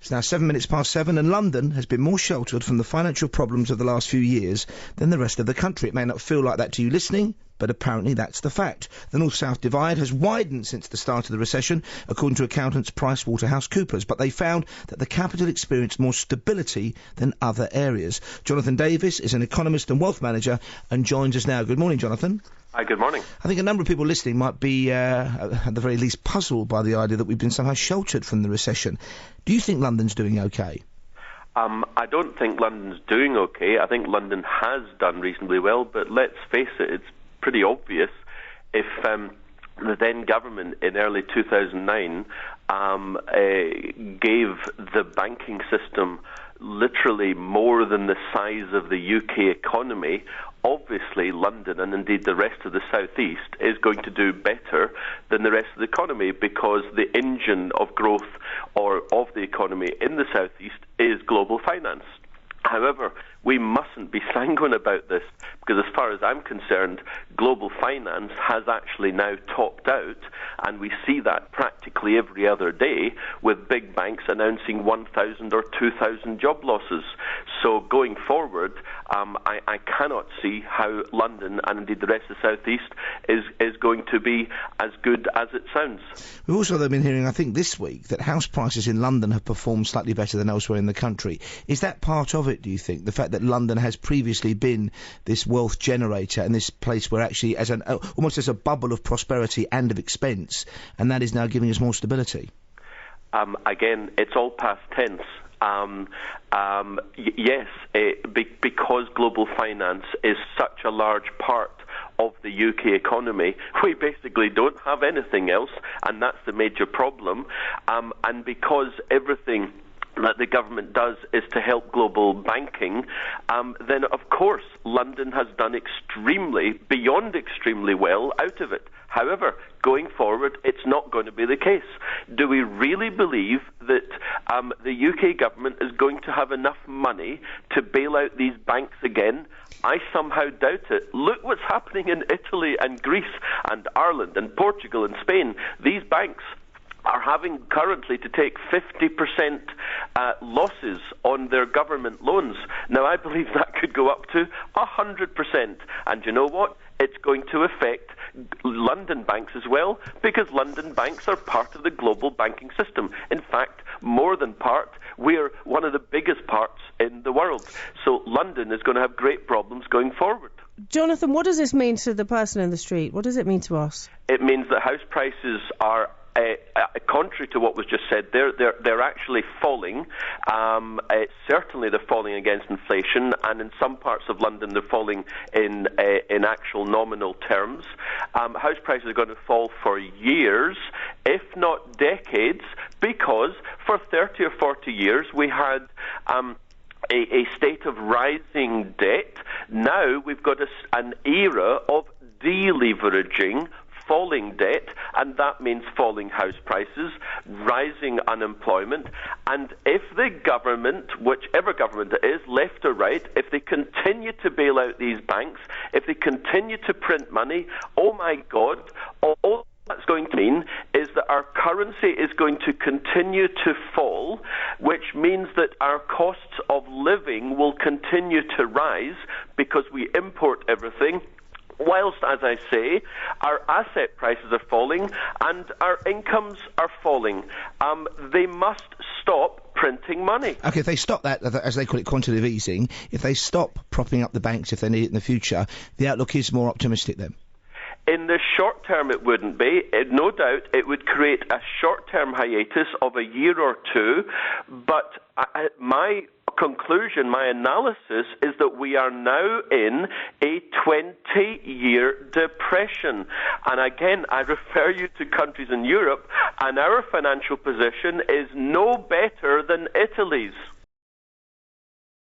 It's now 7:07, and London has been more sheltered from the financial problems of the last few years than the rest of the country. It may not feel like that to you listening, but apparently that's the fact. The north-south divide has widened since the start of the recession, according to accountants PricewaterhouseCoopers, but they found that the capital experienced more stability than other areas. Jonathan Davis is an economist and wealth manager and joins us now. Good morning, Jonathan. Hi, good morning. I think a number of people listening might be, at the very least, puzzled by the idea that we've been somehow sheltered from the recession. Do you think London's doing okay? I don't think London's doing okay. I think London has done reasonably well, but let's face it, it's pretty obvious. If the then government in early 2009 gave the banking system literally more than the size of the UK economy, obviously London and indeed the rest of the southeast is going to do better than the rest of the economy, because the engine of growth or of the economy in the southeast is global finance. However, we mustn't be sanguine about this, because as far as I'm concerned, global finance has actually now topped out, and we see that practically every other day with big banks announcing 1,000 or 2,000 job losses. So going forward, I cannot see how London and indeed the rest of the southeast is going to be as good as it sounds. We've also been hearing, I think this week, that house prices in London have performed slightly better than elsewhere in the country. Is that part of it, do you think? The fact that London has previously been this wealth generator and this place where actually almost as a bubble of prosperity and of expense, and that is now giving us more stability? Again, it's all past tense. Yes, because global finance is such a large part of the UK economy, we basically don't have anything else, and that's the major problem. And because everything that the government does is to help global banking, then of course London has done beyond extremely well out of it. However, going forward, it's not going to be the case. Do we really believe that the UK government is going to have enough money to bail out these banks again? I somehow doubt it. Look what's happening in Italy and Greece and Ireland and Portugal and Spain. These banks are having currently to take 50% losses on their government loans. Now, I believe that could go up to 100%. And you know what? It's going to affect London banks as well, because London banks are part of the global banking system. In fact, more than part, we're one of the biggest parts in the world. So London is going to have great problems going forward. Jonathan, what does this mean to the person in the street? What does it mean to us? It means that house prices are contrary to what was just said, they're actually falling. Certainly they're falling against inflation, and in some parts of London they're falling in actual nominal terms. House prices are going to fall for years, if not decades, because for 30 or 40 years we had a state of rising debt. Now we've got an era of deleveraging, falling debt, and that means falling house prices, rising unemployment. And if the government, whichever government it is, left or right, if they continue to bail out these banks, if they continue to print money, oh my God, all that's going to mean is that our currency is going to continue to fall, which means that our costs of living will continue to rise because we import everything, whilst, as I say, our asset prices are falling and our incomes are falling. They must stop printing money. OK, if they stop that, as they call it, quantitative easing, if they stop propping up the banks if they need it in the future, the outlook is more optimistic then? In the short term, it wouldn't be. No doubt it would create a short-term hiatus of a year or two, but my conclusion, my analysis, is that we are now in a 20-year depression. And again, I refer you to countries in Europe, and our financial position is no better than Italy's.